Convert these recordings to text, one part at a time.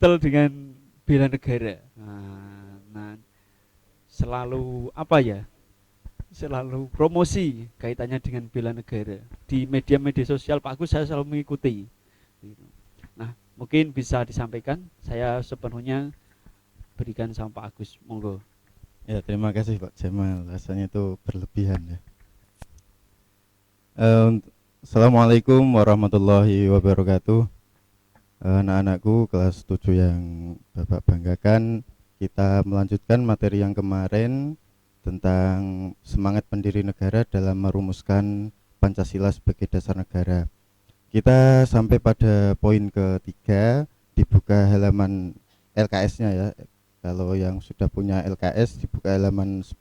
getol dengan bela negara. Nah, selalu apa ya? Selalu promosi kaitannya dengan bela negara di media-media sosial Pak Agus, saya selalu mengikuti. Nah, mungkin bisa disampaikan, saya sepenuhnya berikan sama Pak Agus, monggo. Ya, terima kasih Pak Jamal. Rasanya itu berlebihan ya. Assalamualaikum warahmatullahi wabarakatuh. Anak-anakku kelas 7 yang Bapak banggakan, kita melanjutkan materi yang kemarin tentang semangat pendiri negara dalam merumuskan Pancasila sebagai dasar negara. Kita sampai pada poin ketiga, dibuka halaman LKS-nya ya. Kalau yang sudah punya LKS dibuka halaman 10.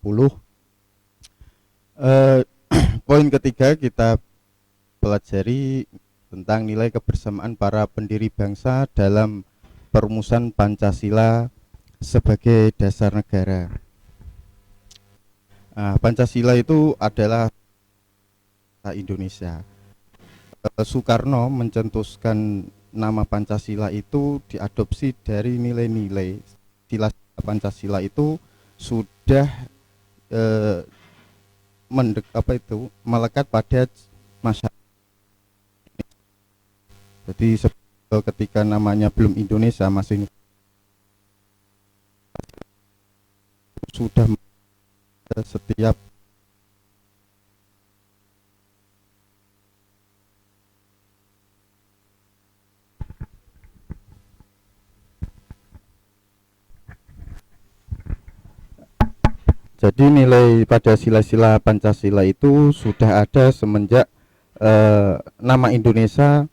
Poin ketiga kita pelajari tentang nilai kebersamaan para pendiri bangsa dalam perumusan Pancasila sebagai dasar negara. Pancasila itu adalah Indonesia. Soekarno mencetuskan nama Pancasila itu diadopsi dari nilai-nilai sila Pancasila itu sudah melekat pada masyarakat. Jadi ketika namanya belum Indonesia, masih sudah setiap jadi nilai pada sila-sila Pancasila itu sudah ada semenjak nama Indonesia,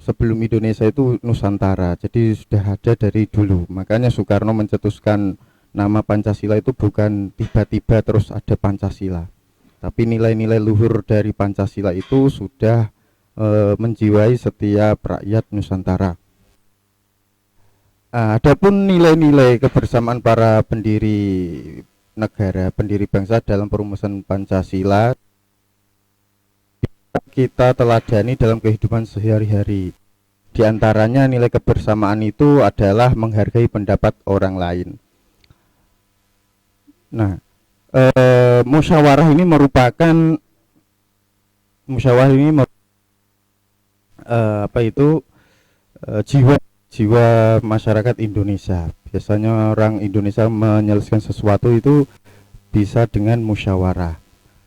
sebelum Indonesia itu Nusantara. Jadi sudah ada dari dulu. Makanya Soekarno mencetuskan nama Pancasila itu bukan tiba-tiba terus ada Pancasila, tapi nilai-nilai luhur dari Pancasila itu sudah menjiwai setiap rakyat Nusantara. Adapun nilai-nilai kebersamaan para pendiri negara, pendiri bangsa dalam perumusan Pancasila kita teladani dalam kehidupan sehari-hari. Di antaranya nilai kebersamaan itu adalah menghargai pendapat orang lain. Nah, musyawarah ini merupakan jiwa masyarakat Indonesia. Biasanya orang Indonesia menyelesaikan sesuatu itu bisa dengan musyawarah.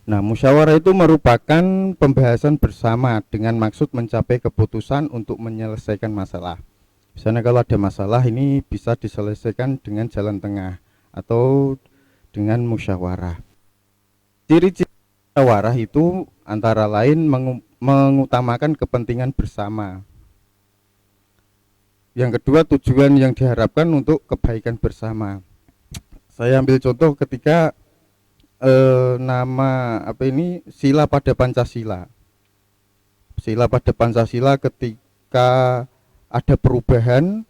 Nah, musyawarah itu merupakan pembahasan bersama dengan maksud mencapai keputusan untuk menyelesaikan masalah. Misalnya kalau ada masalah ini bisa diselesaikan dengan jalan tengah atau dengan musyawarah. Ciri-ciri musyawarah itu antara lain mengutamakan kepentingan bersama. Yang kedua, tujuan yang diharapkan untuk kebaikan bersama. Saya ambil contoh ketika sila pada Pancasila. Sila pada Pancasila ketika ada perubahan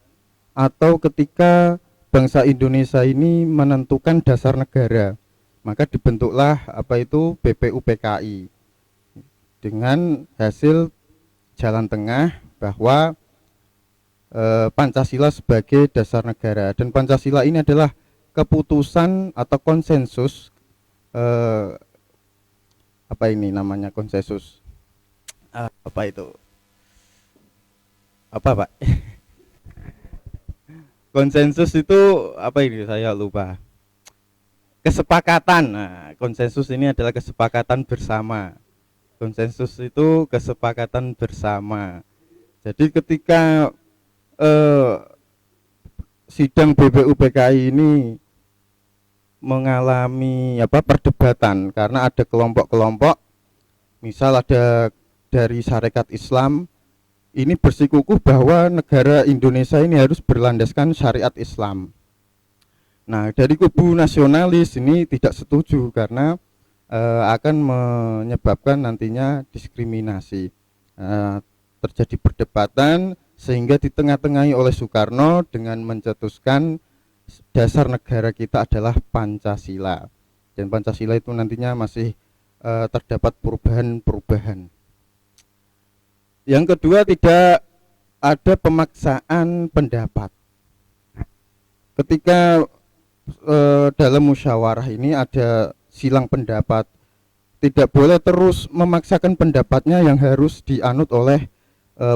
atau ketika bangsa Indonesia ini menentukan dasar negara, maka dibentuklah BPUPKI dengan hasil jalan tengah bahwa Pancasila sebagai dasar negara, dan Pancasila ini adalah keputusan atau konsensus konsensus Pak? Konsensus itu saya lupa. Kesepakatan. Nah, konsensus ini adalah kesepakatan bersama. Konsensus itu kesepakatan bersama. Jadi ketika sidang BPUPKI ini mengalami perdebatan karena ada kelompok-kelompok, misal ada dari Syarikat Islam ini bersikukuh bahwa negara Indonesia ini harus berlandaskan syariat Islam. Nah, dari kubu nasionalis ini tidak setuju karena akan menyebabkan nantinya diskriminasi. Terjadi perdebatan sehingga ditengah-tengahi oleh Soekarno dengan mencetuskan dasar negara kita adalah Pancasila, dan Pancasila itu nantinya masih terdapat perubahan-perubahan. Yang kedua, tidak ada pemaksaan pendapat. Ketika dalam musyawarah ini ada silang pendapat, tidak boleh terus memaksakan pendapatnya yang harus dianut oleh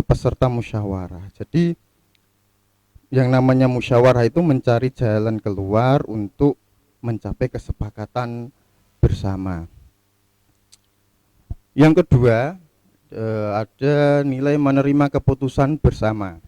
peserta musyawarah. Jadi yang namanya musyawarah itu mencari jalan keluar untuk mencapai kesepakatan bersama. Yang kedua, ada nilai menerima keputusan bersama.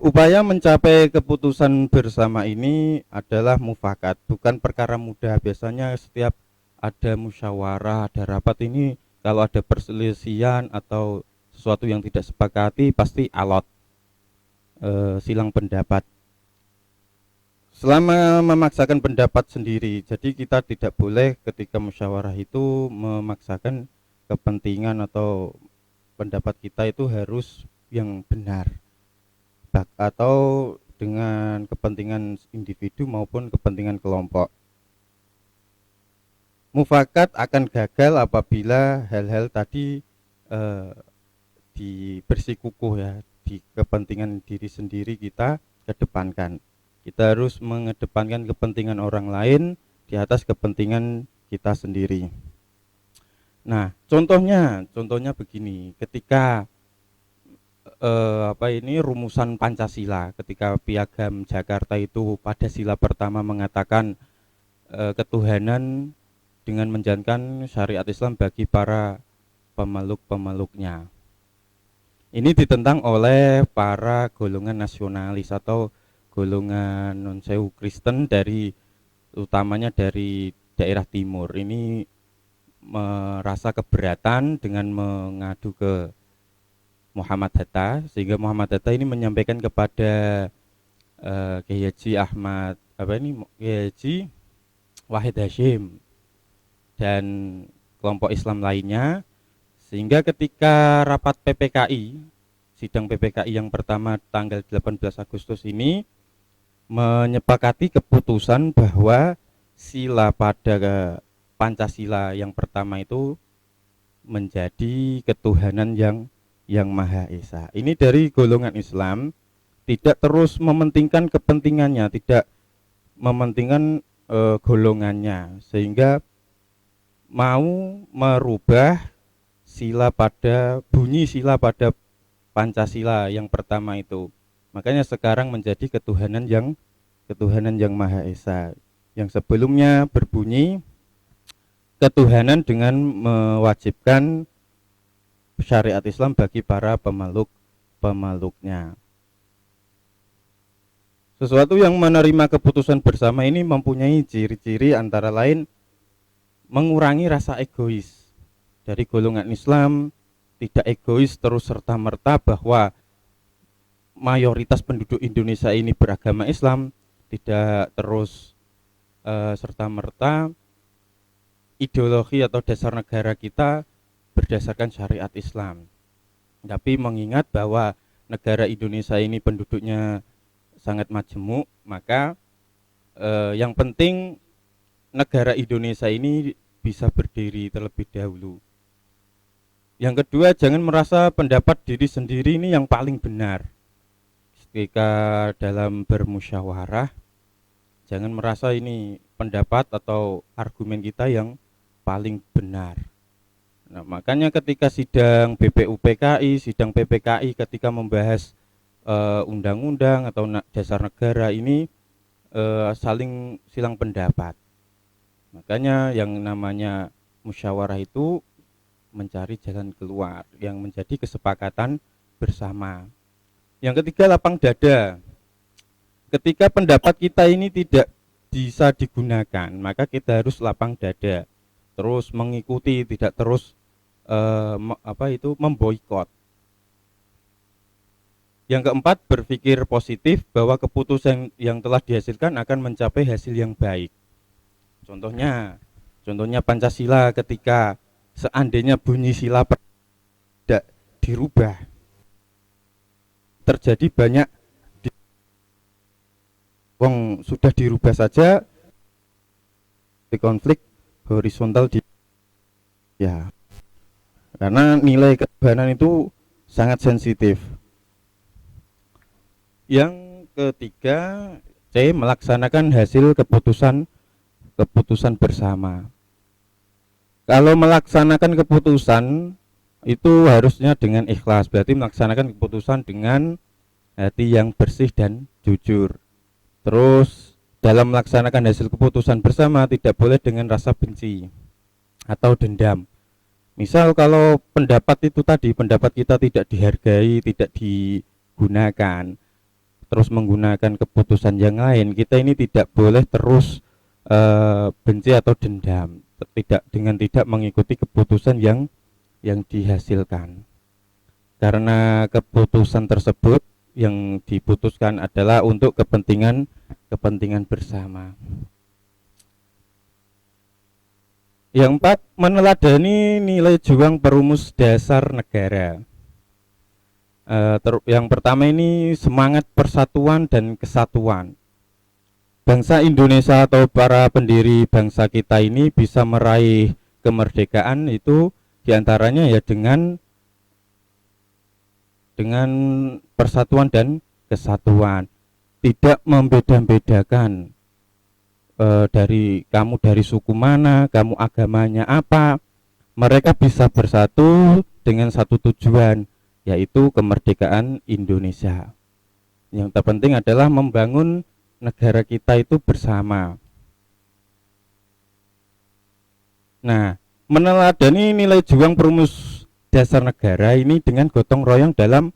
Upaya mencapai keputusan bersama ini adalah mufakat, bukan perkara mudah. Biasanya setiap ada musyawarah, ada rapat ini, kalau ada perselisihan atau sesuatu yang tidak sepakati, pasti alot, silang pendapat. Selama memaksakan pendapat sendiri, jadi kita tidak boleh ketika musyawarah itu memaksakan kepentingan atau pendapat kita itu harus yang benar, atau dengan kepentingan individu maupun kepentingan kelompok. Mufakat akan gagal apabila hal-hal tadi bersikukuh ya, di kepentingan diri sendiri kita kedepankan. Kita harus mengedepankan kepentingan orang lain di atas kepentingan kita sendiri. Nah, contohnya begini, ketika rumusan Pancasila, ketika Piagam Jakarta itu pada sila pertama mengatakan ketuhanan dengan menjalankan syariat Islam bagi para pemeluk-pemeluknya. Ini ditentang oleh para golongan nasionalis atau golongan non-sewu Kristen utamanya dari daerah timur. Ini merasa keberatan dengan mengadu ke Muhammad Hatta, sehingga Muhammad Hatta ini menyampaikan kepada Kiai Haji Kiai Haji Wahid Hashim dan kelompok Islam lainnya, sehingga ketika rapat PPKI, sidang PPKI yang pertama tanggal 18 Agustus ini menyepakati keputusan bahwa sila pada Pancasila yang pertama itu menjadi ketuhanan yang Maha Esa. Ini dari golongan Islam, tidak terus mementingkan kepentingannya, tidak mementingkan golongannya, sehingga mau merubah bunyi sila pada Pancasila yang pertama itu. Makanya sekarang menjadi ketuhanan yang Maha Esa. Yang sebelumnya berbunyi ketuhanan dengan mewajibkan syariat Islam bagi para pemeluknya. Sesuatu yang menerima keputusan bersama ini mempunyai ciri-ciri antara lain mengurangi rasa egois. Dari golongan Islam tidak egois terus serta-merta bahwa mayoritas penduduk Indonesia ini beragama Islam, tidak terus serta-merta ideologi atau dasar negara kita berdasarkan syariat Islam. Tapi mengingat bahwa negara Indonesia ini penduduknya sangat majemuk, maka yang penting negara Indonesia ini bisa berdiri terlebih dahulu. Yang kedua, jangan merasa pendapat diri sendiri ini yang paling benar. Ketika dalam bermusyawarah, jangan merasa ini pendapat atau argumen kita yang paling benar. Nah, makanya ketika sidang BPUPKI, sidang PPKI ketika membahas undang-undang atau dasar negara ini saling silang pendapat. Makanya yang namanya musyawarah itu mencari jalan keluar yang menjadi kesepakatan bersama. Yang ketiga, lapang dada. Ketika pendapat kita ini tidak bisa digunakan, maka kita harus lapang dada, terus mengikuti, tidak terus memboikot. Yang keempat, berpikir positif bahwa keputusan yang telah dihasilkan akan mencapai hasil yang baik. Contohnya Pancasila, ketika seandainya bunyi sila tidak dirubah, terjadi banyak sudah dirubah saja di konflik horizontal karena nilai ketuhanan itu sangat sensitif. Yang ketiga, C, melaksanakan hasil keputusan bersama. Kalau melaksanakan keputusan itu harusnya dengan ikhlas, berarti melaksanakan keputusan dengan hati yang bersih dan jujur. Terus dalam melaksanakan hasil keputusan bersama tidak boleh dengan rasa benci atau dendam. Misal kalau pendapat itu tadi, pendapat kita tidak dihargai, tidak digunakan, terus menggunakan keputusan yang lain, kita ini tidak boleh terus benci atau dendam, tidak mengikuti keputusan yang dihasilkan. Karena keputusan tersebut yang diputuskan adalah untuk kepentingan bersama. Yang 4, meneladani nilai juang perumus dasar negara. Yang pertama ini semangat persatuan dan kesatuan. Bangsa Indonesia atau para pendiri bangsa kita ini bisa meraih kemerdekaan itu diantaranya ya dengan persatuan dan kesatuan. Tidak membeda-bedakan dari kamu dari suku mana, kamu agamanya apa, mereka bisa bersatu dengan satu tujuan, yaitu kemerdekaan Indonesia. Yang terpenting adalah membangun negara kita itu bersama. Nah, meneladani nilai juang perumus dasar negara ini dengan gotong royong dalam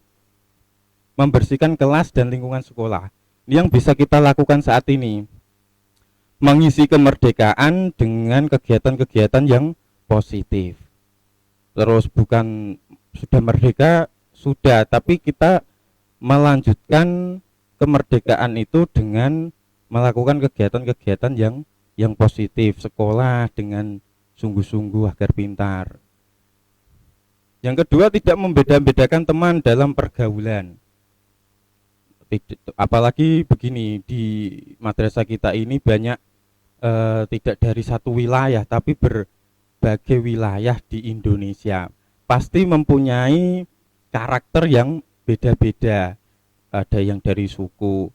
membersihkan kelas dan lingkungan sekolah. Ini yang bisa kita lakukan saat ini. Mengisi kemerdekaan dengan kegiatan-kegiatan yang positif. Terus bukan sudah merdeka, sudah, tapi kita melanjutkan kemerdekaan itu dengan melakukan kegiatan-kegiatan yang positif, sekolah dengan sungguh-sungguh agar pintar. Yang kedua, tidak membeda-bedakan teman dalam pergaulan. Apalagi begini, di madrasah kita ini banyak tidak dari satu wilayah tapi berbagai wilayah di Indonesia, pasti mempunyai karakter yang beda-beda. Ada yang dari suku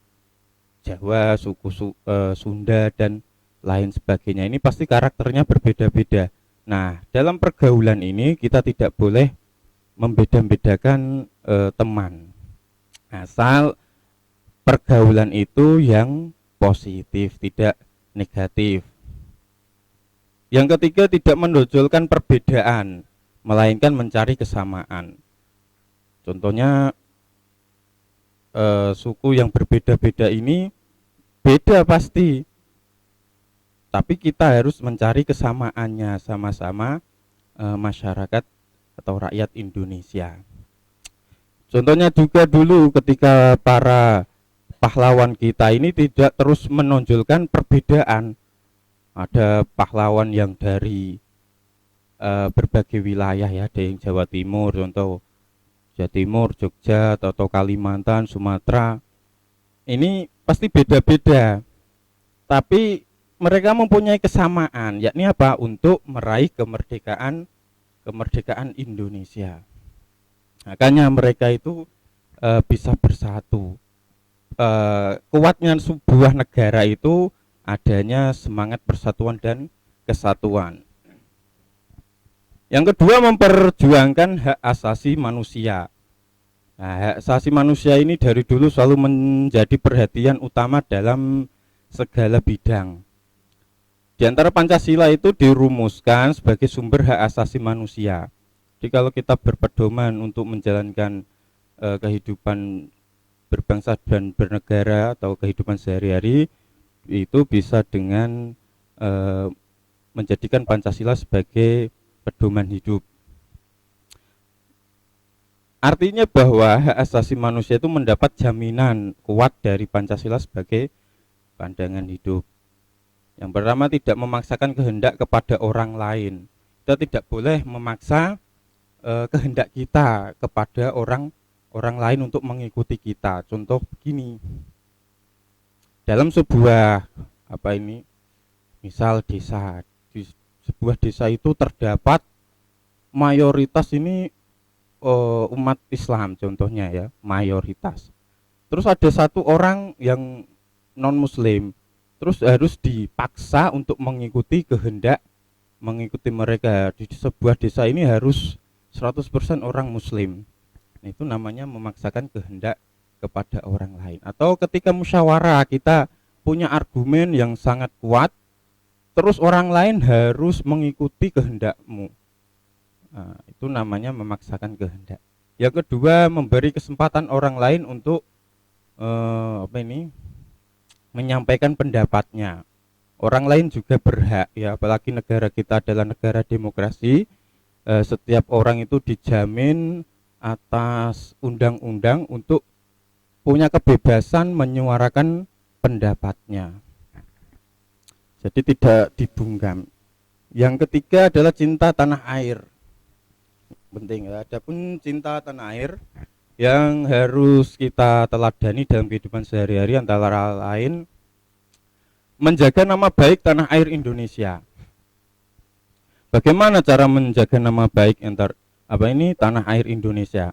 Jawa, suku Sunda dan lain sebagainya. Ini pasti karakternya berbeda-beda. Nah, dalam pergaulan ini kita tidak boleh membeda-bedakan teman, asal pergaulan itu yang positif, tidak negatif. Yang ketiga, tidak menonjolkan perbedaan, melainkan mencari kesamaan. Contohnya suku yang berbeda-beda ini beda pasti, tapi kita harus mencari kesamaannya, sama-sama masyarakat atau rakyat Indonesia. Contohnya juga dulu ketika para pahlawan kita ini tidak terus menonjolkan perbedaan. Ada pahlawan yang dari berbagai wilayah ya, ada yang Jawa Timur, contoh Jawa Timur, Jogja, atau Kalimantan, Sumatera. Ini pasti beda-beda, tapi mereka mempunyai kesamaan, yakni apa? Untuk meraih kemerdekaan Indonesia. Makanya mereka itu bisa bersatu. Kuatnya sebuah negara itu adanya semangat persatuan dan kesatuan. Yang kedua, memperjuangkan hak asasi manusia. Nah, hak asasi manusia ini dari dulu selalu menjadi perhatian utama dalam segala bidang. Di antara Pancasila itu dirumuskan sebagai sumber hak asasi manusia. Jadi kalau kita berpedoman untuk menjalankan kehidupan berbangsa dan bernegara atau kehidupan sehari-hari, itu bisa dengan menjadikan Pancasila sebagai pedoman hidup. Artinya bahwa hak asasi manusia itu mendapat jaminan kuat dari Pancasila sebagai pandangan hidup. Yang pertama, tidak memaksakan kehendak kepada orang lain. Kita tidak boleh memaksa kehendak kita kepada orang lain untuk mengikuti kita. Contoh begini, dalam sebuah misal desa, di sebuah desa itu terdapat mayoritas ini umat Islam, contohnya ya, mayoritas. Terus ada satu orang yang non muslim, terus harus dipaksa untuk mengikuti mereka. Di sebuah desa ini harus 100% orang muslim. Nah, itu namanya memaksakan kehendak kepada orang lain. Atau ketika musyawarah kita punya argumen yang sangat kuat, terus orang lain harus mengikuti kehendakmu. Nah, itu namanya memaksakan kehendak. Yang kedua, memberi kesempatan orang lain untuk menyampaikan pendapatnya. Orang lain juga berhak, ya, apalagi negara kita adalah negara demokrasi. Setiap orang itu dijamin atas undang-undang untuk punya kebebasan menyuarakan pendapatnya. Jadi tidak dibungkam. Yang ketiga adalah cinta tanah air. Penting ya. Adapun cinta tanah air yang harus kita teladani dalam kehidupan sehari-hari antara lain menjaga nama baik tanah air Indonesia. Bagaimana cara menjaga nama baik tanah air Indonesia?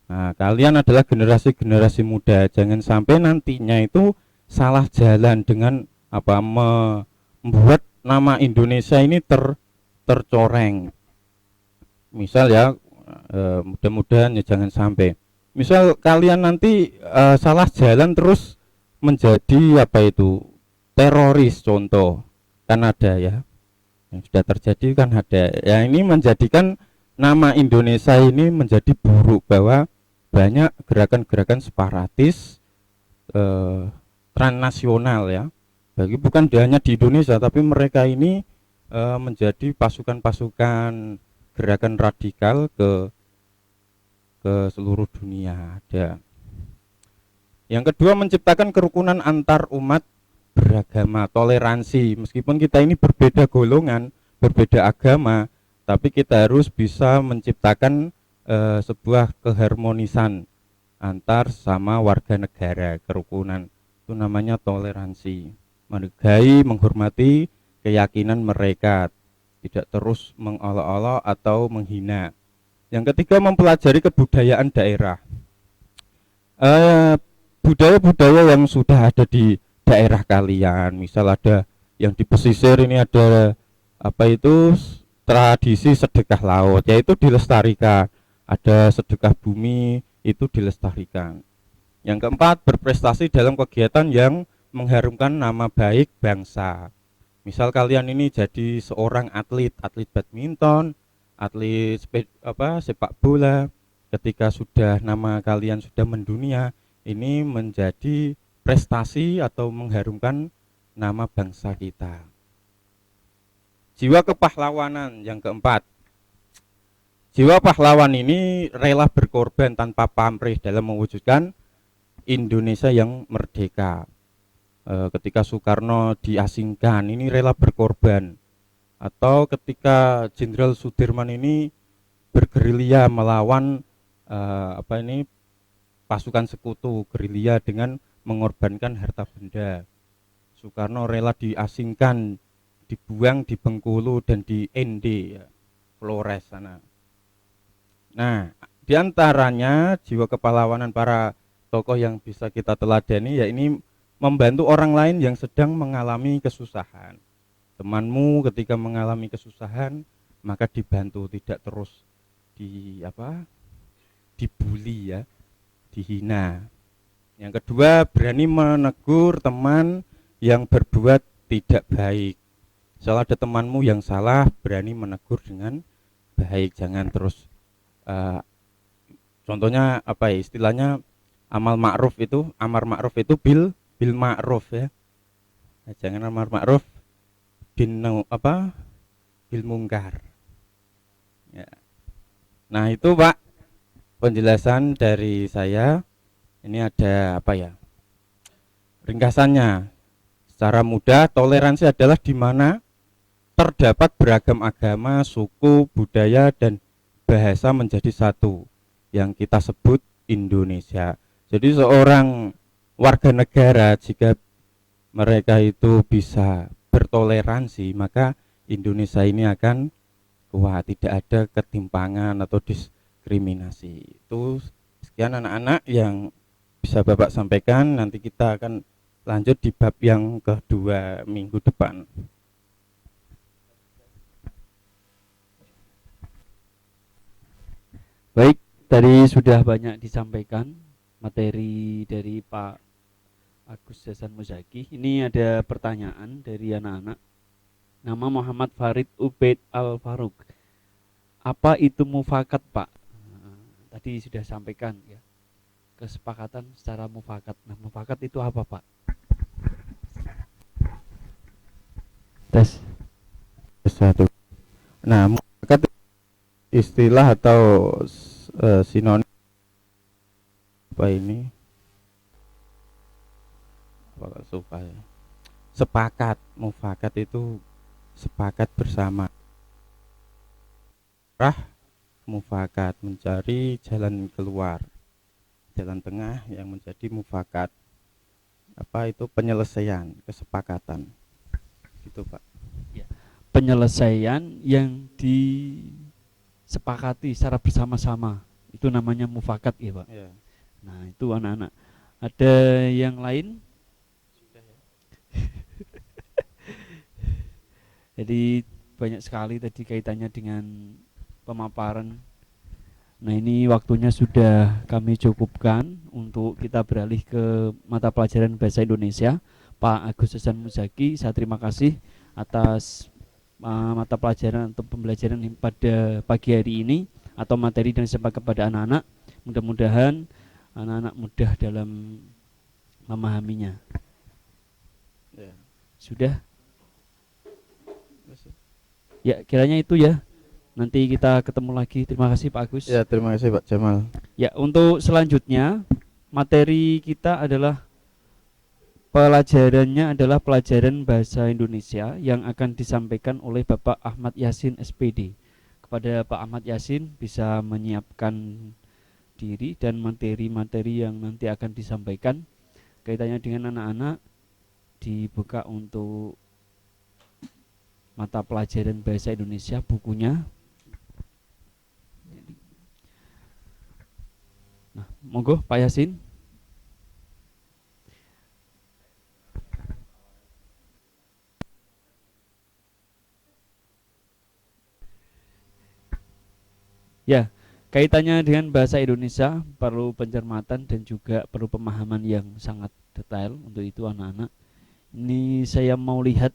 Nah, kalian adalah generasi-generasi muda, jangan sampai nantinya itu salah jalan dengan membuat nama Indonesia ini tercoreng. Misal ya, mudah-mudahan ya jangan sampai. Misal kalian nanti salah jalan terus menjadi teroris, contoh, kan ada ya, yang sudah terjadi kan ada. Ya, ini menjadikan nama Indonesia ini menjadi buruk, bahwa banyak gerakan-gerakan separatis transnasional ya. Bukan hanya di Indonesia, tapi mereka ini menjadi pasukan-pasukan gerakan radikal ke seluruh dunia ada. Yang kedua, menciptakan kerukunan antar umat beragama, toleransi. Meskipun kita ini berbeda golongan, berbeda agama, tapi kita harus bisa menciptakan sebuah keharmonisan antar sama warga negara, kerukunan. Itu namanya toleransi. Menghargai, menghormati keyakinan mereka, tidak terus mengolok-olok atau menghina. Yang ketiga, mempelajari kebudayaan daerah. Budaya-budaya yang sudah ada di daerah kalian, misal ada yang di pesisir ini ada tradisi sedekah laut, yaitu dilestarikan. Ada sedekah bumi, itu dilestarikan. Yang keempat, berprestasi dalam kegiatan yang mengharumkan nama baik bangsa. Misal kalian ini jadi seorang atlet badminton, atlet sepak bola, ketika sudah nama kalian sudah mendunia, ini menjadi prestasi atau mengharumkan nama bangsa kita. Jiwa kepahlawanan yang keempat. Jiwa pahlawan ini rela berkorban tanpa pamrih dalam mewujudkan Indonesia yang merdeka. Ketika Soekarno diasingkan, ini rela berkorban. Atau ketika Jenderal Sudirman ini bergerilya melawan pasukan sekutu, gerilya dengan mengorbankan harta benda. Soekarno rela diasingkan, dibuang di Bengkulu dan di ND ya, Flores sana. Nah, diantaranya jiwa kepahlawanan para tokoh yang bisa kita teladani, ya ini membantu orang lain yang sedang mengalami kesusahan. Temanmu ketika mengalami kesusahan, maka dibantu, tidak terus dibully ya, dihina. Yang kedua, berani menegur teman yang berbuat tidak baik. Misal ada temanmu yang salah, berani menegur dengan baik, jangan terus contohnya istilahnya amar ma'ruf itu bil ma'ruf ya. Nah, jangan amar ma'ruf bil mungkar ya. Nah, itu Pak penjelasan dari saya. Ini ada ringkasannya secara mudah. Toleransi adalah di mana terdapat beragam agama, suku, budaya, dan bahasa menjadi satu, yang kita sebut Indonesia. Jadi seorang warga negara, jika mereka itu bisa bertoleransi, maka Indonesia ini akan kuat, tidak ada ketimpangan atau diskriminasi. Itu sekian anak-anak yang bisa Bapak sampaikan, nanti kita akan lanjut di bab yang kedua minggu depan. Baik, tadi sudah banyak disampaikan materi dari Pak Agus Hasan Muzaki. Ini ada pertanyaan dari anak-anak. Nama Muhammad Farid Ubaid Al Faruk. Apa itu mufakat, Pak? Tadi sudah sampaikan ya. Kesepakatan secara mufakat. Nah, mufakat itu apa, Pak? Tes. Satu. Nah, mufakat istilah atau sinonim apa ini? Apa supaya sepakat, mufakat itu sepakat bersama. Mufakat mencari jalan keluar, jalan tengah yang menjadi mufakat. Apa itu penyelesaian, kesepakatan. Gitu, Pak. Ya. Penyelesaian yang disepakati secara bersama-sama. Itu namanya mufakat ya, Pak. Ya. Nah, itu anak-anak. Ada yang lain? Sudah ya. Jadi banyak sekali tadi kaitannya dengan pemaparan. Nah, ini waktunya sudah kami cukupkan untuk kita beralih ke mata pelajaran bahasa Indonesia. Pak Agus Hasan Muzaki, saya terima kasih atas mata pelajaran atau pembelajaran pada pagi hari ini atau materi yang disampaikan kepada anak-anak. Mudah-mudahan anak-anak mudah dalam memahaminya. Ya. Sudah? Ya, kiranya itu ya. Nanti kita ketemu lagi. Terima kasih Pak Agus. Ya, terima kasih Pak Jamal. Ya, untuk selanjutnya materi kita adalah pelajarannya adalah pelajaran bahasa Indonesia yang akan disampaikan oleh Bapak Ahmad Yasin SPD. Kepada Pak Ahmad Yasin bisa menyiapkan diri dan materi-materi yang nanti akan disampaikan kaitannya dengan anak-anak dibuka untuk mata pelajaran bahasa Indonesia bukunya. Nah, monggo Pak Yasin. Ya, kaitannya dengan bahasa Indonesia perlu pencermatan dan juga perlu pemahaman yang sangat detail. Untuk itu anak-anak, ini saya mau lihat